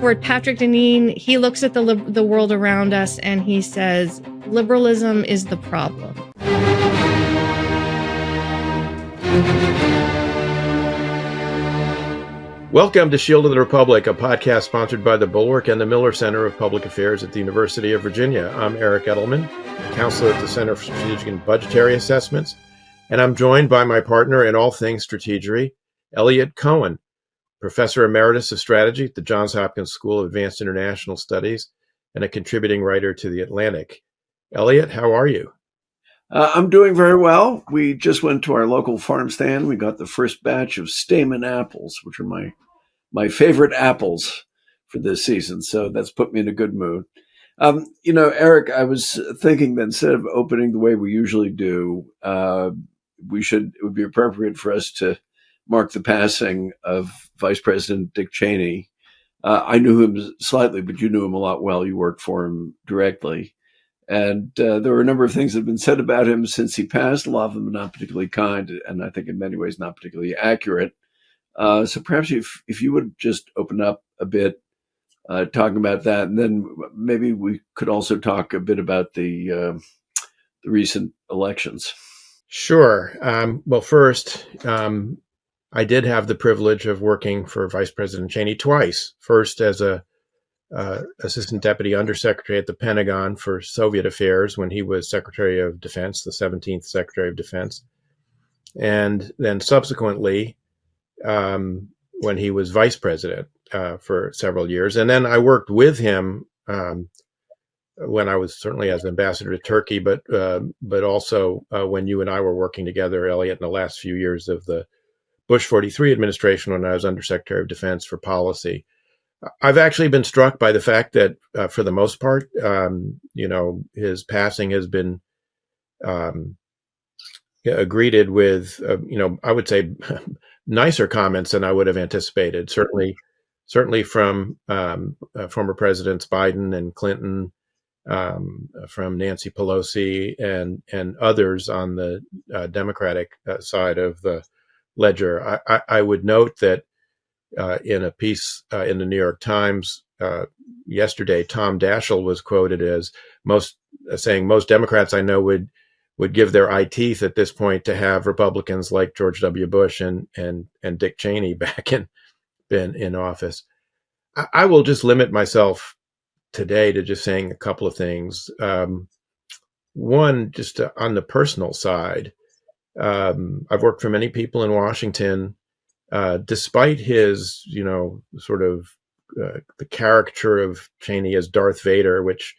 For Patrick Deneen, he looks at the world around us and he says, liberalism is the problem. Welcome to Shield of the Republic, a podcast sponsored by the Bulwark and the Miller Center of Public Affairs at the University of Virginia. I'm Eric Edelman, counselor at the Center for Strategic and Budgetary Assessments, and I'm joined by my partner in all things strategery, Eliot Cohen, Professor Emeritus of Strategy at the Johns Hopkins School of Advanced International Studies and a contributing writer to The Atlantic. Eliot, how are you? I'm doing very well. We just went to our local farm stand. We got the first batch of Stamen apples, which are my favorite apples for this season. So that's put me in a good mood. Eric, I was thinking that instead of opening the way we usually do, it would be appropriate for us to mark the passing of Vice President Dick Cheney. I knew him slightly, but you knew him a lot well. You worked for him directly. And there were a number of things that have been said about him since he passed. A lot of them not particularly kind, and I think in many ways not particularly accurate. So perhaps if you would just open up a bit, talking about that, and then maybe we could also talk a bit about the recent elections. Sure. Well, first, I did have the privilege of working for Vice President Cheney twice. First as a Assistant Deputy Undersecretary at the Pentagon for Soviet Affairs when he was Secretary of Defense, the 17th Secretary of Defense. And then subsequently, when he was Vice President for several years. And then I worked with him when I was certainly as ambassador to Turkey, but also when you and I were working together, Eliot, in the last few years of the Bush 43 administration when I was Undersecretary of Defense for Policy. I've actually been struck by the fact that, for the most part, his passing has been greeted with, I would say, nicer comments than I would have anticipated. Certainly from former Presidents Biden and Clinton, from Nancy Pelosi and others on the Democratic side of the ledger. I would note that in a piece in the New York Times yesterday, Tom Daschle was quoted as saying most Democrats I know would give their eye teeth at this point to have Republicans like George W. Bush and Dick Cheney back in office. I will just limit myself today to just saying a couple of things. One, just on the personal side, I've worked for many people in Washington. Despite his, the caricature of Cheney as Darth Vader, which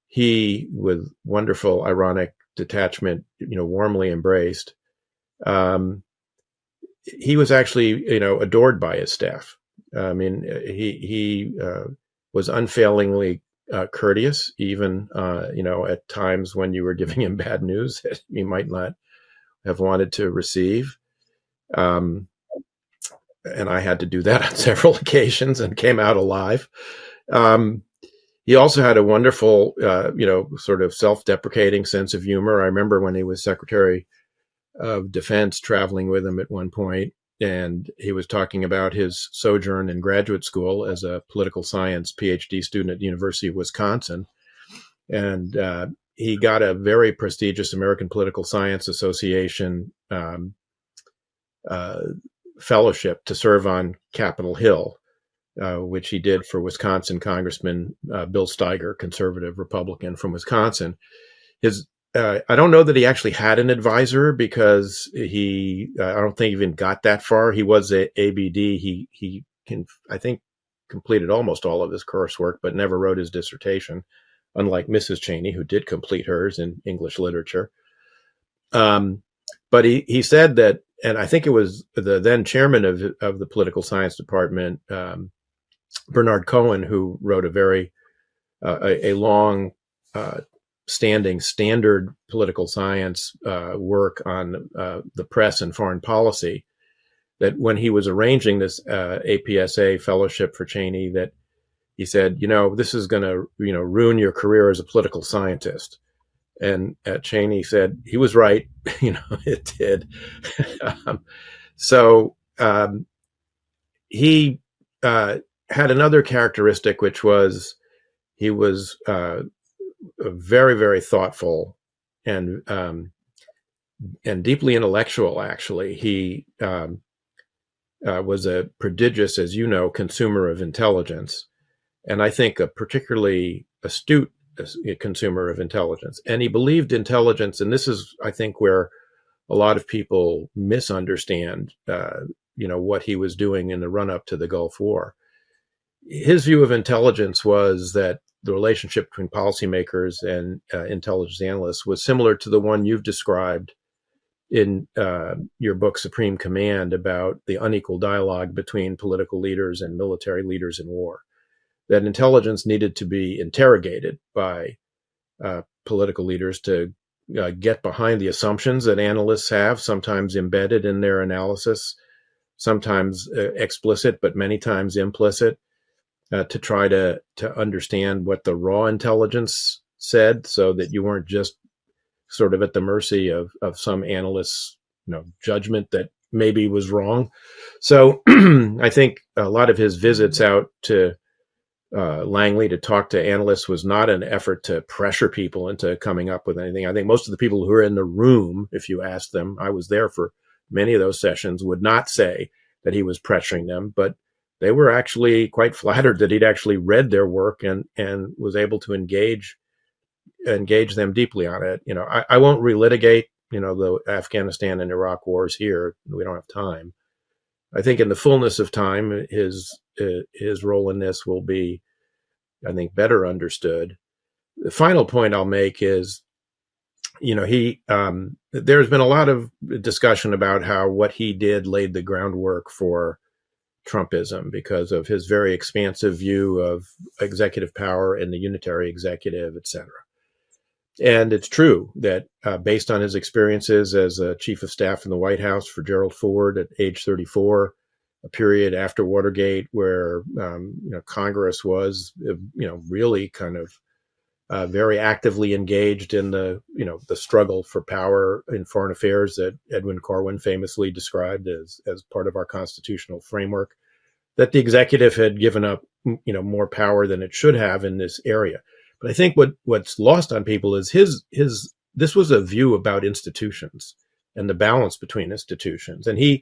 he, with wonderful, ironic detachment, warmly embraced, he was actually, adored by his staff. I mean, he was unfailingly courteous, even, at times when you were giving him bad news that he might not have wanted to receive. And I had to do that on several occasions and came out alive. He also had a wonderful, sort of self-deprecating sense of humor. I remember when he was Secretary of Defense traveling with him at one point, and he was talking about his sojourn in graduate school as a political science PhD student at the University of Wisconsin. And he got a very prestigious American Political Science Association fellowship to serve on Capitol Hill, which he did for Wisconsin Congressman Bill Steiger, conservative Republican from Wisconsin. I don't know that he actually had an advisor because I don't think even got that far. He was a ABD. He I think, completed almost all of his coursework, but never wrote his dissertation, unlike Mrs. Cheney, who did complete hers in English literature. But he said that, and I think it was the then chairman of the political science department, Bernard Cohen, who wrote a long standing standard political science work on the press and foreign policy, that when he was arranging this APSA fellowship for Cheney, that he said, this is going to, ruin your career as a political scientist. And Cheney said he was right. It did. So he had another characteristic, which was he was very, very thoughtful and deeply intellectual. Actually, he was a prodigious, as you know, consumer of intelligence, and I think a particularly astute consumer of intelligence. And he believed intelligence, and this is, I think, where a lot of people misunderstand, what he was doing in the run-up to the Gulf War. His view of intelligence was that the relationship between policymakers and intelligence analysts was similar to the one you've described in your book, Supreme Command, about the unequal dialogue between political leaders and military leaders in war. That intelligence needed to be interrogated by political leaders to get behind the assumptions that analysts have, sometimes embedded in their analysis, sometimes explicit, but many times implicit, to try to understand what the raw intelligence said, so that you weren't just sort of at the mercy of some analyst's judgment that maybe was wrong. So I think a lot of his visits out to Langley to talk to analysts was not an effort to pressure people into coming up with anything. I think most of the people who were in the room, if you asked them, I was there for many of those sessions, would not say that he was pressuring them, but they were actually quite flattered that he'd actually read their work and was able to engage them deeply on it. I won't relitigate, the Afghanistan and Iraq wars here. We don't have time. I think in the fullness of time, his role in this will be, I think, better understood. The final point I'll make is, there's been a lot of discussion about how what he did laid the groundwork for Trumpism because of his very expansive view of executive power and the unitary executive, et cetera. And it's true that based on his experiences as a chief of staff in the White House for Gerald Ford at age 34, a period after Watergate where Congress was really kind of very actively engaged in the struggle for power in foreign affairs that Edwin Corwin famously described as part of our constitutional framework, that the executive had given up more power than it should have in this area. But I think what's lost on people is this was a view about institutions and the balance between institutions. And he,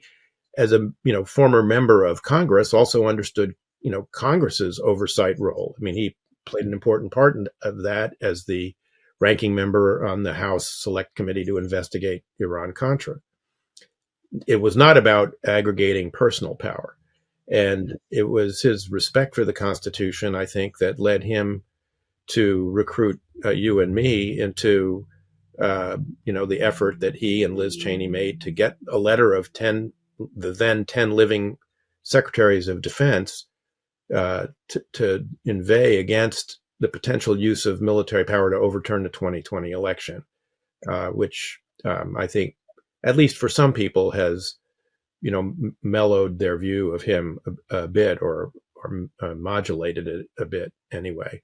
as a former member of Congress, also understood Congress's oversight role. I mean, he played an important part of that as the ranking member on the House Select Committee to investigate Iran-Contra. It was not about aggregating personal power. And it was his respect for the Constitution, I think, that led him to recruit you and me into, the effort that he and Liz Cheney made to get a letter of the then 10 living secretaries of defense to inveigh against the potential use of military power to overturn the 2020 election, which I think, at least for some people, has mellowed their view of him a bit or modulated it a bit anyway.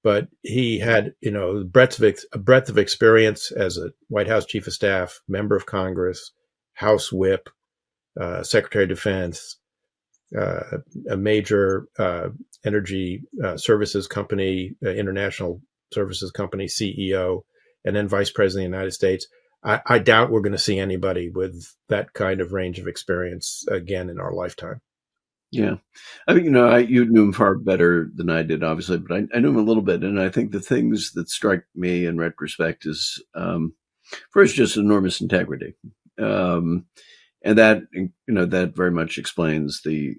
But he had, a breadth of experience as a White House chief of staff, member of Congress, House whip, Secretary of Defense, a major energy services company, international services company CEO, and then Vice President of the United States. I doubt we're going to see anybody with that kind of range of experience again in our lifetime. Yeah. I mean, you knew him far better than I did, obviously, but I knew him a little bit. And I think the things that strike me in retrospect is, first, just enormous integrity. And that, that very much explains the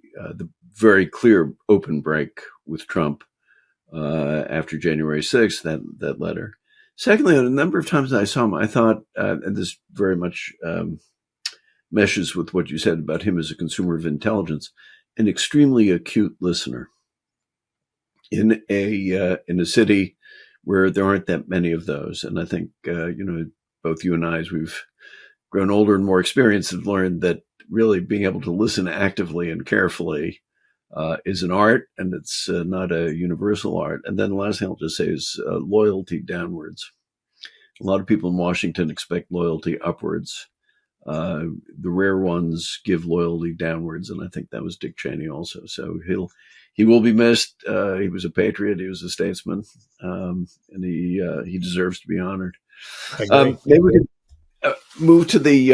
very clear open break with Trump after January 6th, that letter. Secondly, a number of times I saw him, I thought, and this very much meshes with what you said about him as a consumer of intelligence, an extremely acute listener in a city where there aren't that many of those. And I think, both you and I, as we've grown older and more experienced, have learned that really being able to listen actively and carefully is an art, and it's not a universal art. And then the last thing I'll just say is loyalty downwards. A lot of people in Washington expect loyalty upwards. The rare ones give loyalty downwards, and I think that was Dick Cheney also. So he will be missed. He was a patriot. He was a statesman, and he deserves to be honored. I agree. Maybe we can move to the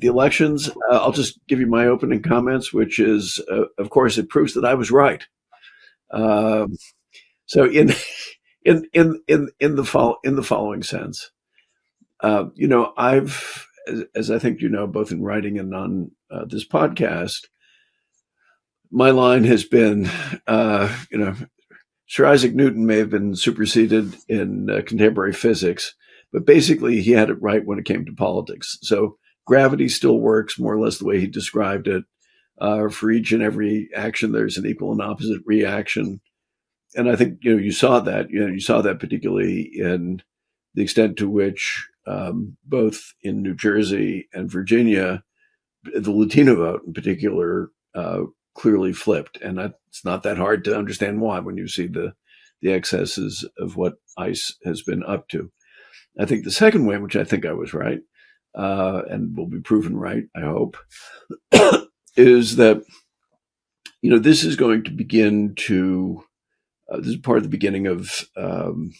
elections. I'll just give you my opening comments, which is, of course, it proves that I was right. So in the following sense, I've, as I think you know, both in writing and on this podcast, my line has been, Sir Isaac Newton may have been superseded in contemporary physics, but basically he had it right when it came to politics. So gravity still works more or less the way he described it. For each and every action, there's an equal and opposite reaction. And I think, you saw that, you saw that particularly in the extent to which both in New Jersey and Virginia, the Latino vote in particular, clearly flipped. And it's not that hard to understand why when you see the excesses of what ICE has been up to. I think the second way, which I think I was right, and will be proven right, I hope, is that, this is going to begin to, this is part of the beginning of the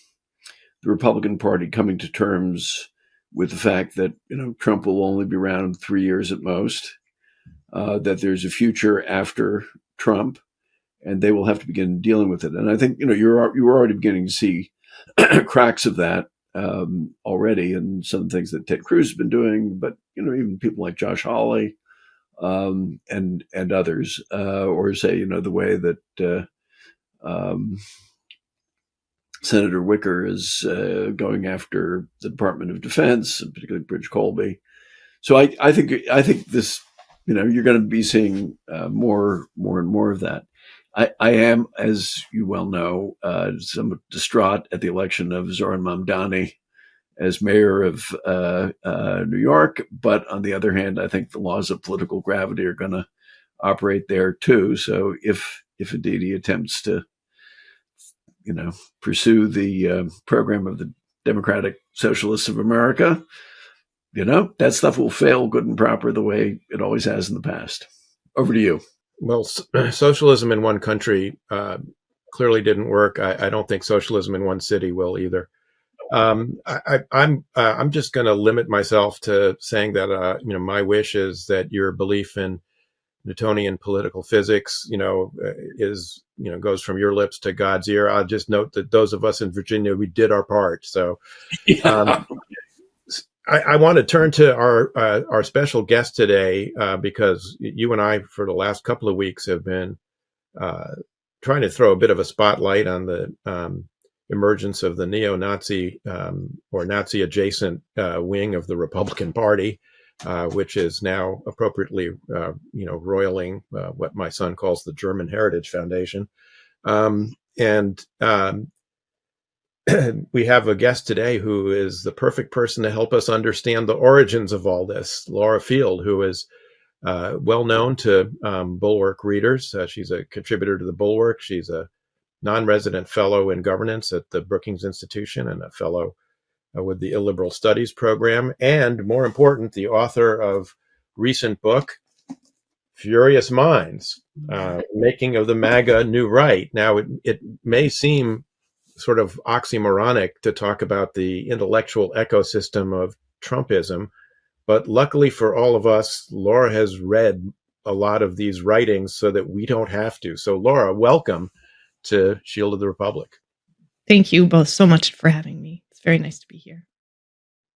Republican Party coming to terms with the fact that, Trump will only be around 3 years at most, that there's a future after Trump, and they will have to begin dealing with it. And I think, you're already beginning to see cracks of that already, and some things that Ted Cruz has been doing, but, even people like Josh Hawley and others, or say, the way that Senator Wicker is going after the Department of Defense, and particularly Bridge Colby. So I think this, you're going to be seeing more and more of that. I am, as you well know, somewhat distraught at the election of Zoran Mamdani as mayor of New York. But on the other hand, I think the laws of political gravity are going to operate there too. So if indeed he attempts to, pursue the program of the Democratic Socialists of America, that stuff will fail good and proper the way it always has in the past. Over to you. Well, socialism in one country clearly didn't work. I don't think socialism in one city will either. I'm just going to limit myself to saying that my wish is that your belief in Newtonian political physics, goes from your lips to God's ear. I'll just note that those of us in Virginia, we did our part. So I want to turn to our special guest today because you and I, for the last couple of weeks, have been trying to throw a bit of a spotlight on the emergence of the neo-Nazi or Nazi-adjacent wing of the Republican Party, which is now appropriately, roiling what my son calls the German Heritage Foundation. We have a guest today who is the perfect person to help us understand the origins of all this. Laura Field, who is well known to Bulwark readers. She's a contributor to the Bulwark. She's a non-resident fellow in governance at the Brookings Institution and a fellow with the Illiberal Studies program. And more important, the author of recent book, Furious Minds, Making of the MAGA New Right. Now, it may seem sort of oxymoronic to talk about the intellectual ecosystem of Trumpism, but luckily for all of us, Laura has read a lot of these writings so that we don't have to. So Laura, welcome to Shield of the Republic. Thank you both so much for having me. It's very nice to be here.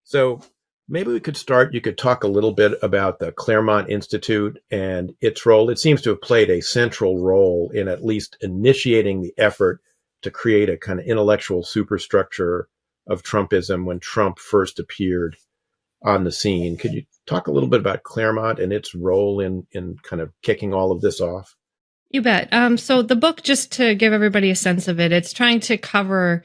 So maybe we could start, you could talk a little bit about the Claremont Institute and its role. It seems to have played a central role in at least initiating the effort to create a kind of intellectual superstructure of Trumpism when Trump first appeared on the scene. Could you talk a little bit about Claremont and its role in kind of kicking all of this off? You bet. So the book, just to give everybody a sense of it, it's trying to cover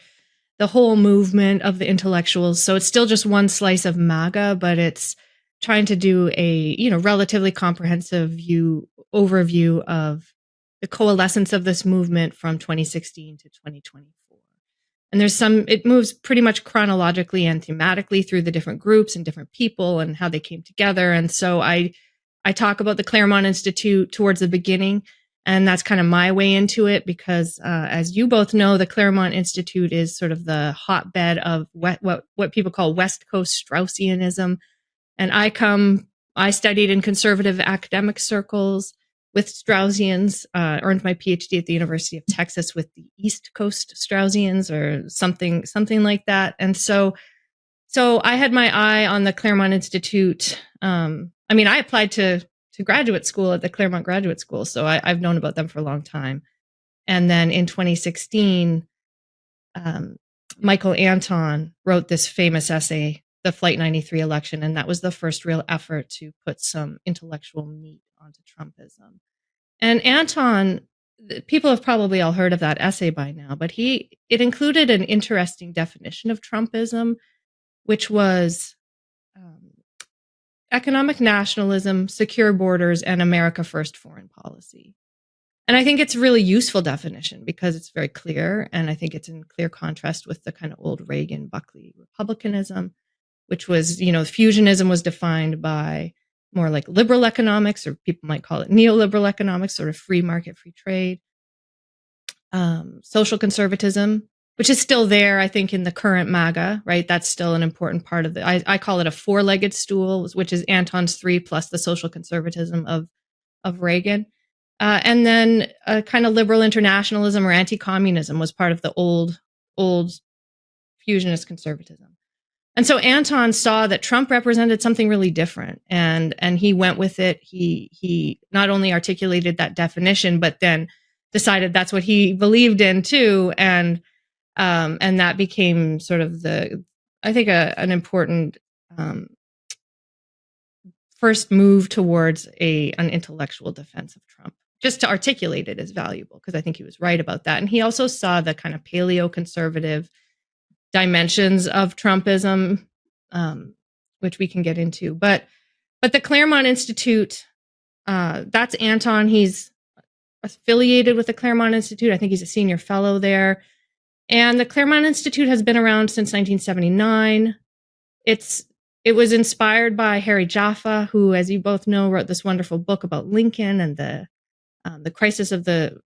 the whole movement of the intellectuals. So it's still just one slice of MAGA, but it's trying to do a, relatively comprehensive overview of the coalescence of this movement from 2016 to 2024. And it moves pretty much chronologically and thematically through the different groups and different people and how they came together. And so I talk about the Claremont Institute towards the beginning. And that's kind of my way into it because, as you both know, the Claremont Institute is sort of the hotbed of what people call West Coast Straussianism. And I studied in conservative academic circles with Straussians, earned my PhD at the University of Texas with the East Coast Straussians or something like that. And so I had my eye on the Claremont Institute. I applied to graduate school at the Claremont Graduate School, so I've known about them for a long time. And then in 2016, Michael Anton wrote this famous essay, The Flight 93 Election, and that was the first real effort to put some intellectual meat onto Trumpism. And Anton, people have probably all heard of that essay by now, but it included an interesting definition of Trumpism, which was economic nationalism, secure borders, and America First foreign policy. And I think it's a really useful definition because it's very clear. And I think it's in clear contrast with the kind of old Reagan, Buckley republicanism, which was, fusionism was defined by more like liberal economics, or people might call it neoliberal economics, sort of free market, free trade. Social conservatism, which is still there, I think, in the current MAGA, right? That's still an important part of I call it a four-legged stool, which is Anton's three plus the social conservatism of Reagan. And then a kind of liberal internationalism or anti-communism was part of the old fusionist conservatism. And so Anton saw that Trump represented something really different, and he went with it. He not only articulated that definition, but then decided that's what he believed in too, and that became sort of an important first move towards an intellectual defense of Trump, just to articulate it as valuable, because I think he was right about that. And he also saw the kind of paleo-conservative dimensions of Trumpism, which we can get into. But the Claremont Institute, that's Anton. He's affiliated with the Claremont Institute. I think he's a senior fellow there. And the Claremont Institute has been around since 1979. It was inspired by Harry Jaffa, who, as you both know, wrote this wonderful book about Lincoln and the crisis of the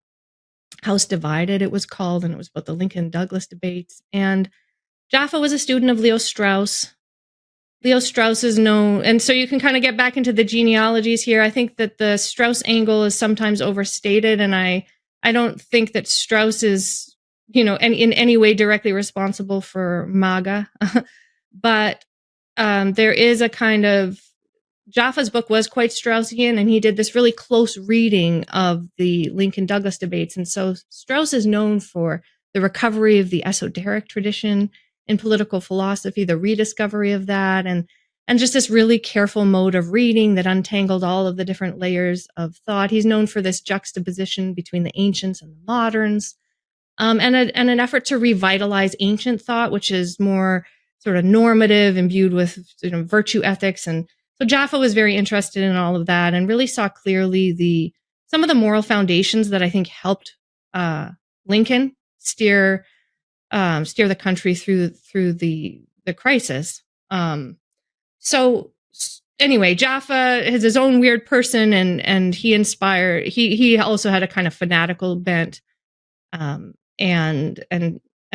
House Divided, it was called, and it was about the Lincoln-Douglas debates. And Jaffa was a student of Leo Strauss. Leo Strauss is known, and so you can kind of get back into the genealogies here. I think that the Strauss angle is sometimes overstated, and I don't think that Strauss is, in any way directly responsible for MAGA. But there is a kind of, Jaffa's book was quite Straussian, and he did this really close reading of the Lincoln-Douglas debates. And so Strauss is known for the recovery of the esoteric tradition in political philosophy, the rediscovery of that, and just this really careful mode of reading that untangled all of the different layers of thought. He's known for this juxtaposition between the ancients and the moderns, and an effort to revitalize ancient thought, which is more sort of normative, imbued with virtue ethics. And so Jaffa was very interested in all of that and really saw clearly some of the moral foundations that I think helped Lincoln steer the country through the crisis. So anyway, Jaffa is his own weird person, and he inspired. He also had a kind of fanatical bent, and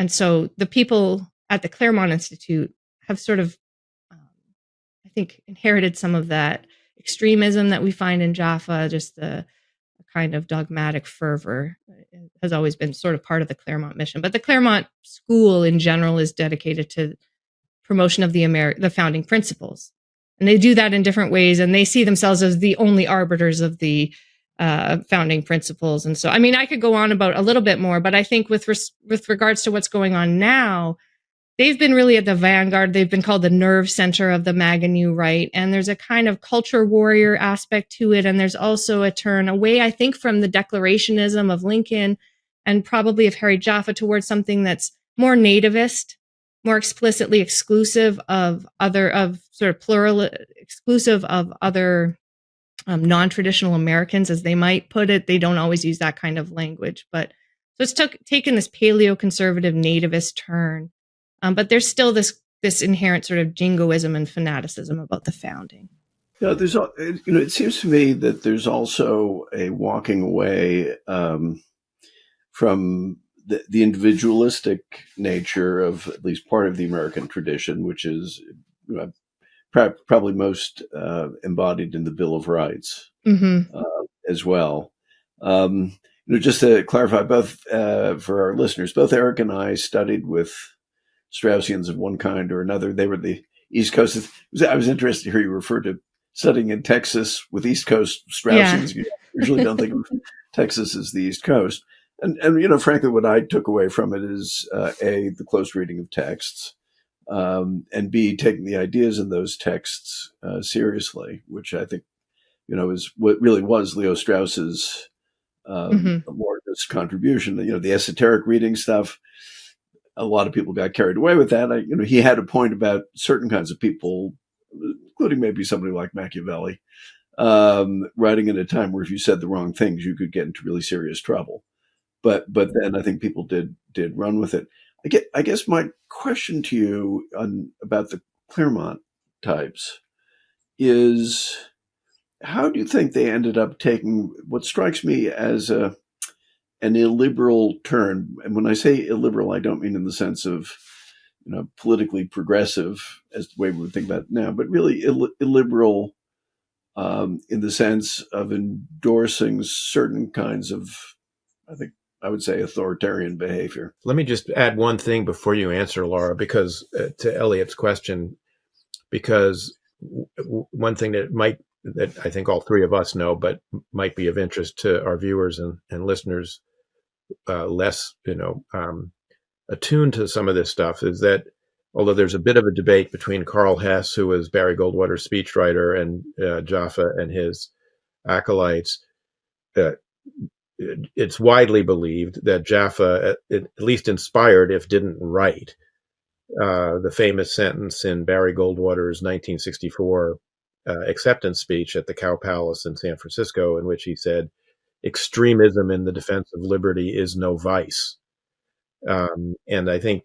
so the people at the Claremont Institute have sort of, I think, inherited some of that extremism that we find in Jaffa. Just the kind of dogmatic fervor has always been sort of part of the Claremont mission. But the Claremont School in general is dedicated to promotion of the founding principles. And they do that in different ways, and they see themselves as the only arbiters of the founding principles. And so, I could go on about a little bit more, but I think with regards to what's going on now, they've been really at the vanguard. They've been called the nerve center of the MAGA New Right. And there's a kind of culture warrior aspect to it. And there's also a turn away, I think, from the declarationism of Lincoln and probably of Harry Jaffa towards something that's more nativist, more explicitly exclusive of other non-traditional Americans, as they might put it. They don't always use that kind of language, but so it's taken this paleo-conservative nativist turn. But there's still this inherent sort of jingoism and fanaticism about the founding. Yeah, it seems to me that there's also a walking away from the individualistic nature of at least part of the American tradition, which is probably most embodied in the Bill of Rights as well. Just to clarify, both for our listeners, both Eric and I studied with Straussians of one kind or another. They were the East Coast. I was interested to hear you refer to studying in Texas with East Coast Straussians. You usually don't think of Texas as the East Coast. And frankly, what I took away from it is A, the close reading of texts, and B, taking the ideas in those texts seriously, which I think, is what really was Leo Strauss's largest contribution. The esoteric reading stuff, a lot of people got carried away with that. He had a point about certain kinds of people, including maybe somebody like Machiavelli, writing at a time where if you said the wrong things, you could get into really serious trouble. But then I think people did run with it. I guess my question to you about the Claremont types is, how do you think they ended up taking what strikes me as an illiberal turn? And when I say illiberal, I don't mean in the sense of politically progressive as the way we would think about it now, but really illiberal in the sense of endorsing certain kinds of, I would say, authoritarian behavior. Let me just add one thing before you answer, Laura, because to Eliot's question, because one thing that I think all three of us know, but might be of interest to our viewers and listeners less, attuned to some of this stuff, is that although there's a bit of a debate between Karl Hess, who was Barry Goldwater's speechwriter, and Jaffa and his acolytes, it's widely believed that Jaffa at least inspired, if didn't write, the famous sentence in Barry Goldwater's 1964 acceptance speech at the Cow Palace in San Francisco, in which he said, "Extremism in the defense of liberty is no vice." And I think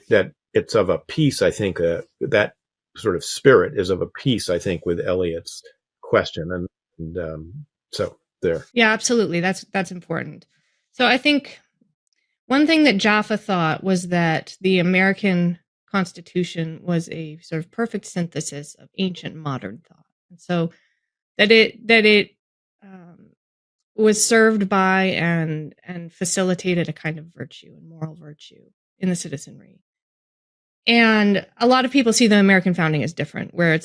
that it's of a piece, I think, that sort of spirit is of a piece, I think, with Eliot's question. And so there. Yeah, absolutely. That's important. So I think one thing that Jaffa thought was that the American Constitution was a sort of perfect synthesis of ancient modern thought. And so that it was served by and facilitated a kind of virtue and moral virtue in the citizenry. And a lot of people see the American founding as different, where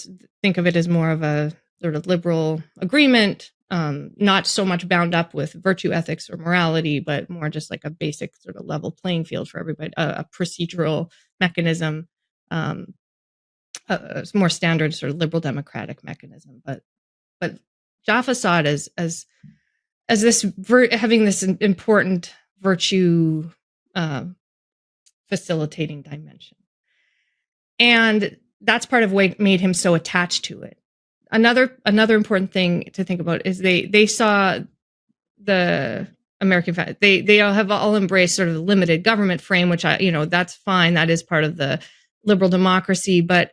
think of it as more of a sort of liberal agreement, not so much bound up with virtue ethics or morality, but more just like a basic sort of level playing field for everybody, a procedural mechanism, a more standard sort of liberal democratic mechanism. But Jaffa saw it as this having this important virtue facilitating dimension. And that's part of what made him so attached to it. Another important thing to think about is they saw the American, they have all embraced sort of the limited government frame, which that's fine. That is part of the liberal democracy. But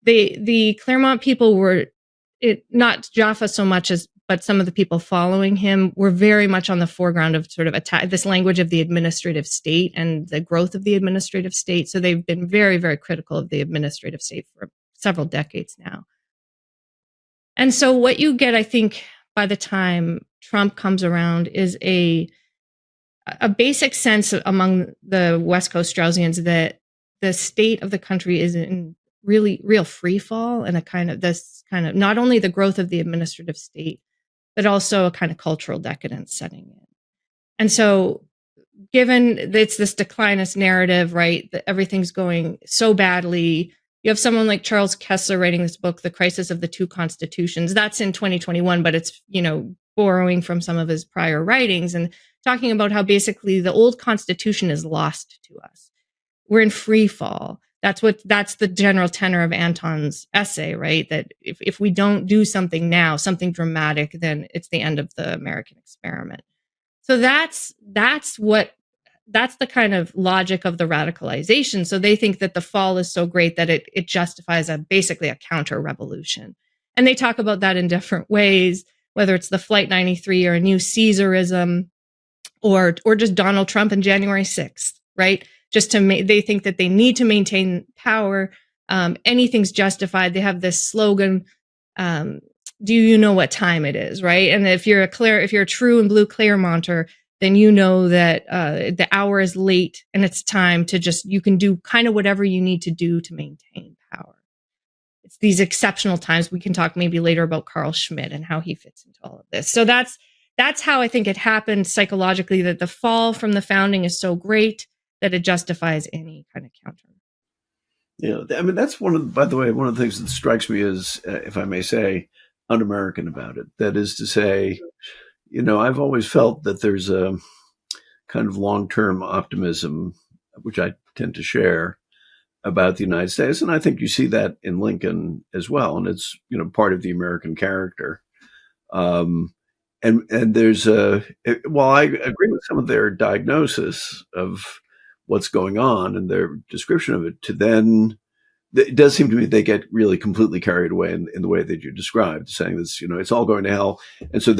the Claremont people were not Jaffa so much but some of the people following him were very much on the foreground of sort of this language of the administrative state and the growth of the administrative state. So they've been very, very critical of the administrative state for several decades now. And so what you get, I think, by the time Trump comes around is a basic sense among the West Coast Straussians that the state of the country is in real free fall, and this kind of not only the growth of the administrative state, but also a kind of cultural decadence setting in. And so given it's this declinist narrative, right, that everything's going so badly, you have someone like Charles Kessler writing this book, The Crisis of the Two Constitutions. That's in 2021, but it's, borrowing from some of his prior writings and talking about how basically the old Constitution is lost to us. We're in free fall. That's the general tenor of Anton's essay, right? That if we don't do something now, something dramatic, then it's the end of the American experiment. So that's the kind of logic of the radicalization. So they think that the fall is so great that it justifies basically a counter revolution. And they talk about that in different ways, whether it's the Flight 93 or a new Caesarism, or just Donald Trump and January 6th, right? Just they think that they need to maintain power. Anything's justified. They have this slogan, do you know what time it is, right? And if you're a true and blue Claremonter, then you know that the hour is late and it's time to you can do kind of whatever you need to do to maintain power. It's these exceptional times. We can talk maybe later about Carl Schmidt and how he fits into all of this. So that's how I think it happened psychologically, that the fall from the founding is so great that it justifies any kind of counter. Yeah, I mean, that's by the way, one of the things that strikes me as, if I may say, un-American about it. That is to say, I've always felt that there's a kind of long-term optimism, which I tend to share, about the United States. And I think you see that in Lincoln as well. And it's, part of the American character. And there's while I agree with some of their diagnosis of what's going on and their description of it, it does seem to me they get really completely carried away in the way that you described, saying this, it's all going to hell. And so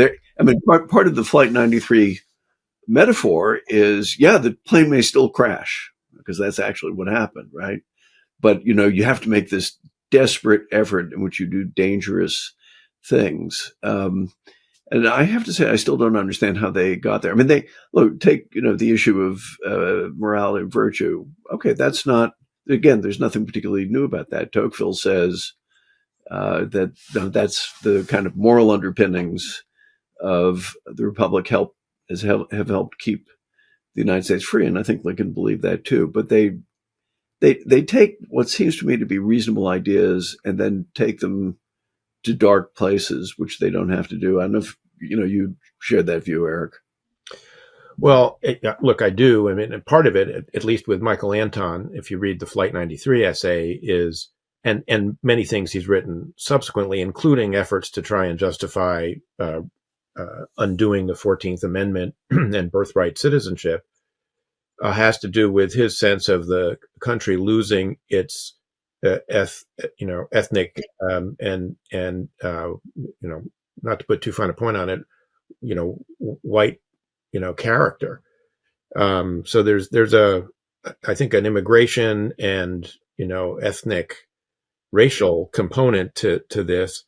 part of the Flight 93 metaphor is, the plane may still crash, because that's actually what happened, right? But, you have to make this desperate effort in which you do dangerous things. And I have to say, I still don't understand how they got there. I mean, take, the issue of morality and virtue. Okay, there's nothing particularly new about that. Tocqueville says that that's the kind of moral underpinnings of the Republic have helped keep the United States free. And I think Lincoln believed that too. But they take what seems to me to be reasonable ideas and then take them to dark places, which they don't have to do. I don't know if you shared that view, Eric. Well, look, I do. I mean, and part of it, at least with Michael Anton, if you read the Flight 93 essay, is and many things he's written subsequently, including efforts to try and justify undoing the 14th Amendment and birthright citizenship, has to do with his sense of the country losing its ethnic and not to put too fine a point on it, white character. So there's I think an immigration and ethnic racial component to this.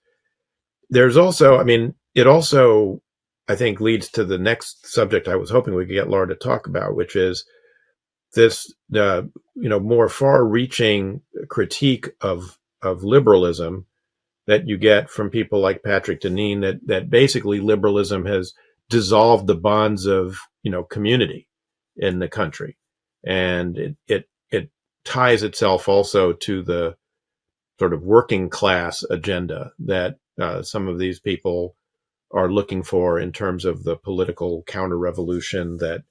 There's also, I mean, it also I think leads to the next subject I was hoping we could get Laura to talk about, which is this more far-reaching critique of liberalism that you get from people like Patrick Deneen, that basically liberalism has dissolved the bonds of community in the country, and it ties itself also to the sort of working class agenda that some of these people are looking for in terms of the political counter-revolution that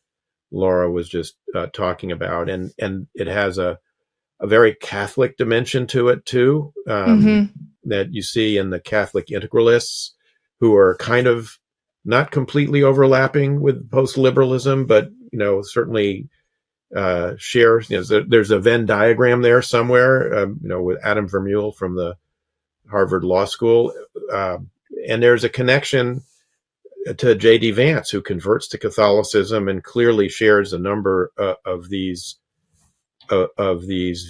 Laura was just talking about, and it has a very Catholic dimension to it too, that you see in the Catholic integralists, who are kind of not completely overlapping with post-liberalism, but certainly share. There's a Venn diagram there somewhere, with Adam Vermeule from the Harvard Law School, and there's a connection to J.D. Vance, who converts to Catholicism and clearly shares a number of these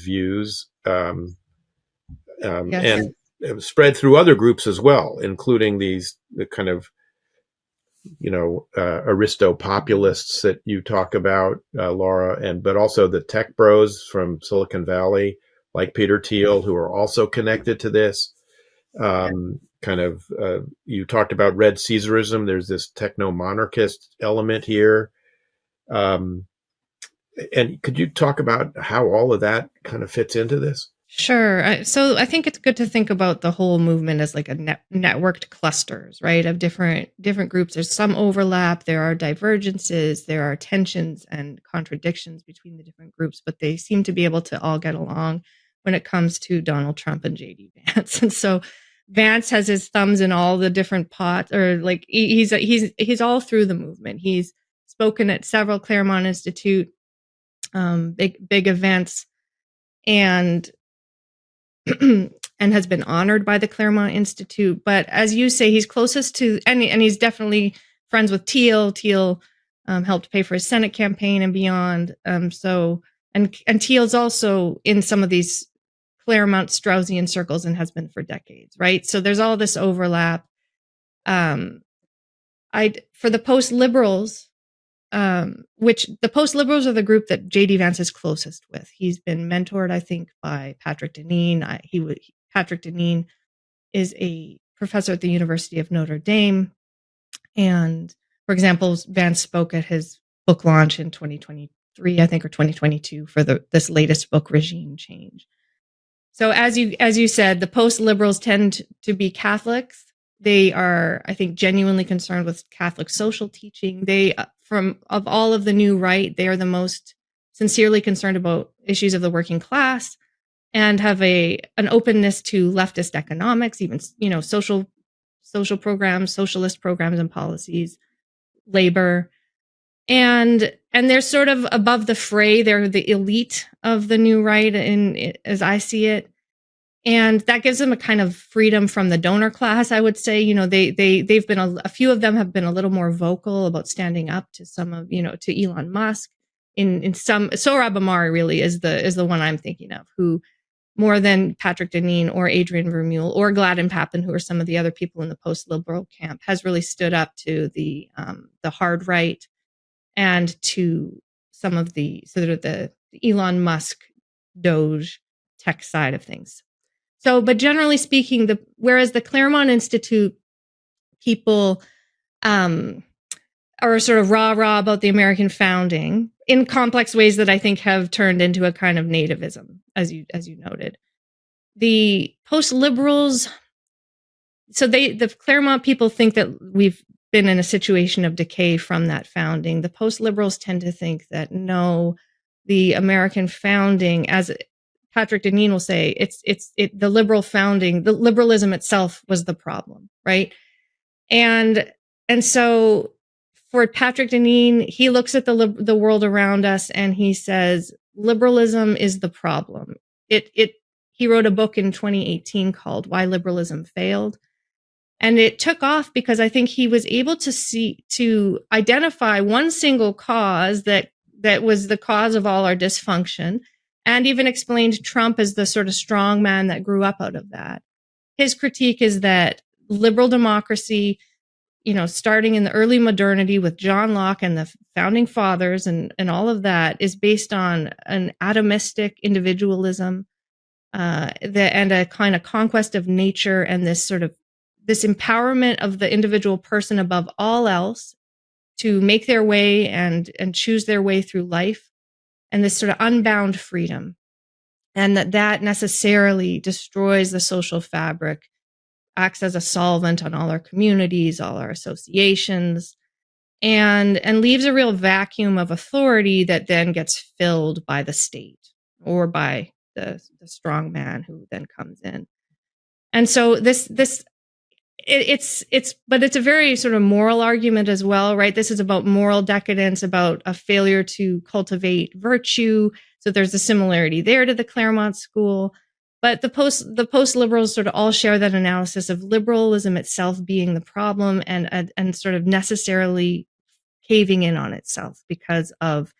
views, yes. And spread through other groups as well, including the kind of aristo-populists that you talk about, Laura, but also the tech bros from Silicon Valley, like Peter Thiel, who are also connected to this. You talked about Red Caesarism. There's this techno-monarchist element here. And could you talk about how all of that kind of fits into this? Sure. So I think it's good to think about the whole movement as like a networked clusters, right, of different groups. There's some overlap. There are divergences. There are tensions and contradictions between the different groups, but they seem to be able to all get along when it comes to Donald Trump and J.D. Vance. And so Vance has his thumbs in all the different pots, or like he's all through the movement. He's spoken at several Claremont Institute big events, and and has been honored by the Claremont Institute. But as you say, he's closest to, and he's definitely friends with Thiel. Thiel helped pay for his Senate campaign and beyond. And Thiel's also in some of these Claremont Straussian circles and has been for decades, right? So there's all this overlap. For the post-liberals, which the post-liberals are the group that J.D. Vance is closest with. He's been mentored, I think, by Patrick Deneen. Patrick Deneen is a professor at the University of Notre Dame. And, for example, Vance spoke at his book launch in 2023, I think, or 2022 for this latest book, Regime Change. So as you said, the post-liberals tend to be Catholics. They are, I think, genuinely concerned with Catholic social teaching. Of all of the new right, they are the most sincerely concerned about issues of the working class and have an openness to leftist economics, even, social programs, socialist programs and policies, labor. And they're sort of above the fray. They're the elite of the new right, as I see it. And that gives them a kind of freedom from the donor class, I would say. They've been a few of them have been a little more vocal about standing up to some of, to Elon Musk. In some, Sohrab Ahmari really is the one I'm thinking of, who more than Patrick Deneen or Adrian Vermeule or Gladden Papin, who are some of the other people in the post-liberal camp, has really stood up to the hard right and to some of the Elon Musk Doge tech side of things. So, but generally speaking, whereas the Claremont Institute people are sort of rah-rah about the American founding in complex ways that I think have turned into a kind of nativism, as you noted. The post-liberals, so the Claremont people think that we've been in a situation of decay from that founding. The post-liberals tend to think that no, the American founding, as Patrick Deneen will say, the liberal founding, the liberalism itself was the problem, right? And so for Patrick Deneen, he looks at the world around us and he says, liberalism is the problem. He wrote a book in 2018 called Why Liberalism Failed. And it took off because I think he was able to identify one single cause that was the cause of all our dysfunction, and even explained Trump as the sort of strong man that grew up out of that. His critique is that liberal democracy, starting in the early modernity with John Locke and the founding fathers and all of that, is based on an atomistic individualism and a kind of conquest of nature and this empowerment of the individual person above all else to make their way and choose their way through life, and this sort of unbound freedom, and that necessarily destroys the social fabric, acts as a solvent on all our communities, all our associations, and leaves a real vacuum of authority that then gets filled by the state or by the strong man who then comes in. And so it's a very sort of moral argument as well, right? This is about moral decadence, about a failure to cultivate virtue. So there's a similarity there to the Claremont school. But the post-liberals sort of all share that analysis of liberalism itself being the problem and sort of necessarily caving in on itself because of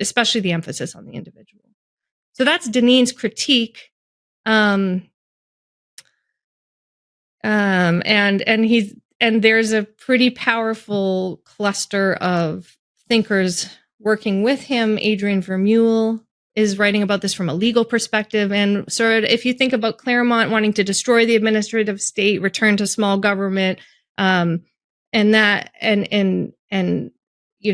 especially the emphasis on the individual. So that's Deneen's critique. And there's a pretty powerful cluster of thinkers working with him. Adrian Vermeule is writing about this from a legal perspective. And sort of, if you think about Claremont wanting to destroy the administrative state, return to small government,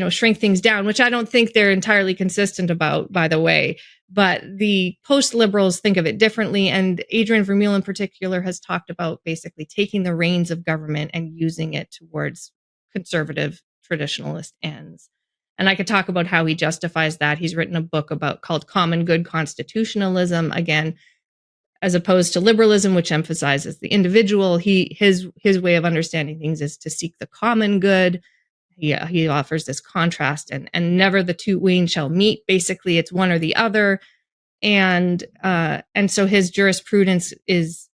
shrink things down, which I don't think they're entirely consistent about, by the way. But the post-liberals think of it differently. And Adrian Vermeule in particular has talked about basically taking the reins of government and using it towards conservative traditionalist ends. And I could talk about how he justifies that. He's written a book called Common Good Constitutionalism, again, as opposed to liberalism, which emphasizes the individual. His way of understanding things is to seek the common good. He offers this contrast, and never the two twain shall meet. Basically, it's one or the other. and so his jurisprudence is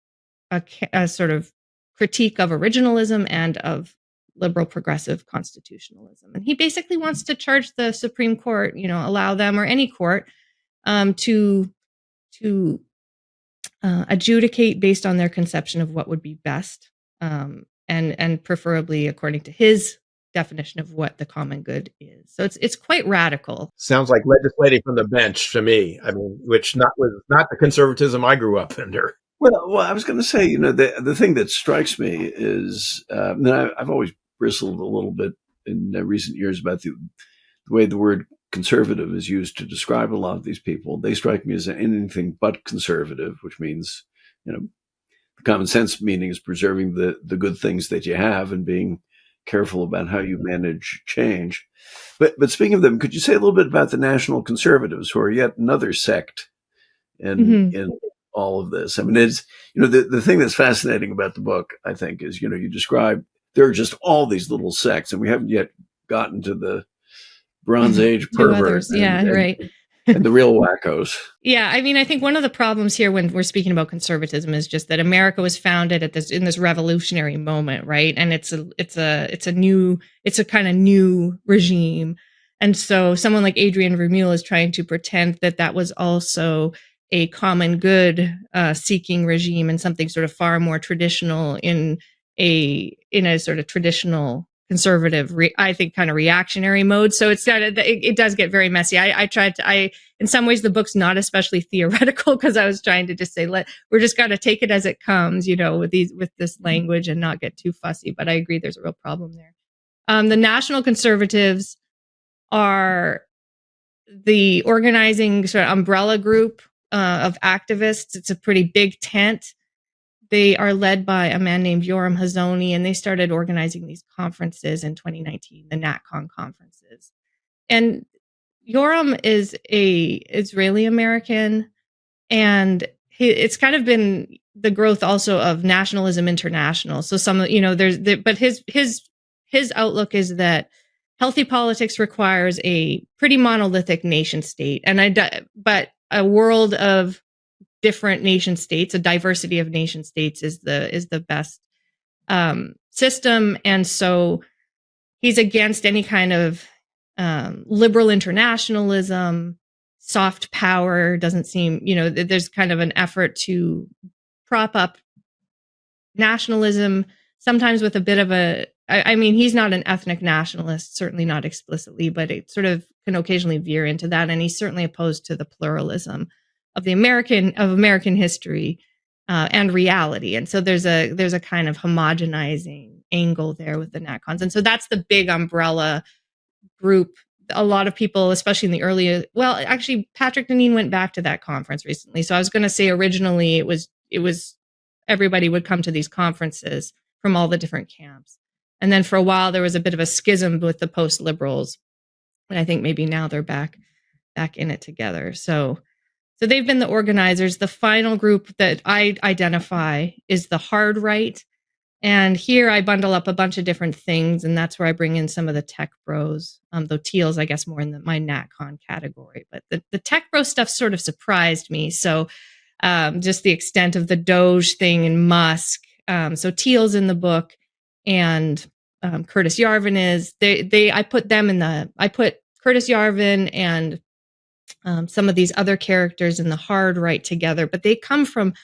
a sort of critique of originalism and of liberal progressive constitutionalism. And he basically wants to charge the Supreme Court, allow them or any court to adjudicate based on their conception of what would be best, and preferably according to his definition of what the common good is. So it's quite radical. Sounds like legislating from the bench to me. I mean, which was not the conservatism I grew up under. Well, I was going to say, the thing that strikes me is, I've always bristled a little bit in recent years about the way the word conservative is used to describe a lot of these people. They strike me as anything but conservative, which means, the common sense meaning is preserving the good things that you have and being careful about how you manage change. But speaking of them, could you say a little bit about the national conservatives, who are yet another sect in all of this? I mean, it's, the thing that's fascinating about the book, I think, is, you describe there are just all these little sects, and we haven't yet gotten to the Bronze Age perverts. Right. And the real wackos. Yeah, I mean, I think one of the problems here when we're speaking about conservatism is just that America was founded in this revolutionary moment, right? And it's a kind of new regime. And so someone like Adrian Vermeule is trying to pretend that was also a common good seeking regime and something sort of far more traditional in a sort of traditional conservative, I think, kind of reactionary mode. So it does get very messy. In some ways, the book's not especially theoretical, because I was trying to just say, we're just got to take it as it comes, with this language and not get too fussy. But I agree, there's a real problem there. The national conservatives are the organizing sort of umbrella group of activists. It's a pretty big tent. They are led by a man named Yoram Hazony, and they started organizing these conferences in 2019, the NatCon conferences. And Yoram is a Israeli American, and it's kind of been the growth also of Nationalism International. So but his outlook is that healthy politics requires a pretty monolithic nation state, but a world of different nation states, a diversity of nation states is the best system. And so he's against any kind of liberal internationalism, soft power. Doesn't seem, there's kind of an effort to prop up nationalism, sometimes with a bit of he's not an ethnic nationalist, certainly not explicitly, but it sort of can occasionally veer into that. And he's certainly opposed to the pluralism of American history and reality. And so there's a kind of homogenizing angle there with the NatCons. And so that's the big umbrella group. A lot of people, especially in the early, actually, Patrick Deneen went back to that conference recently. So I was going to say originally it was everybody would come to these conferences from all the different camps. And then for a while there was a bit of a schism with the post-liberals. And I think maybe now they're back in it together. So they've been the organizers. The final group that I identify is the hard right. And here I bundle up a bunch of different things, and that's where I bring in some of the tech bros, though Thiel's, I guess, more in my NatCon category. But the tech bro stuff sort of surprised me. So just the extent of the Doge thing and Musk. So Thiel's in the book, and Curtis Yarvin is. I put Curtis Yarvin and some of these other characters in the hard right together, but they come from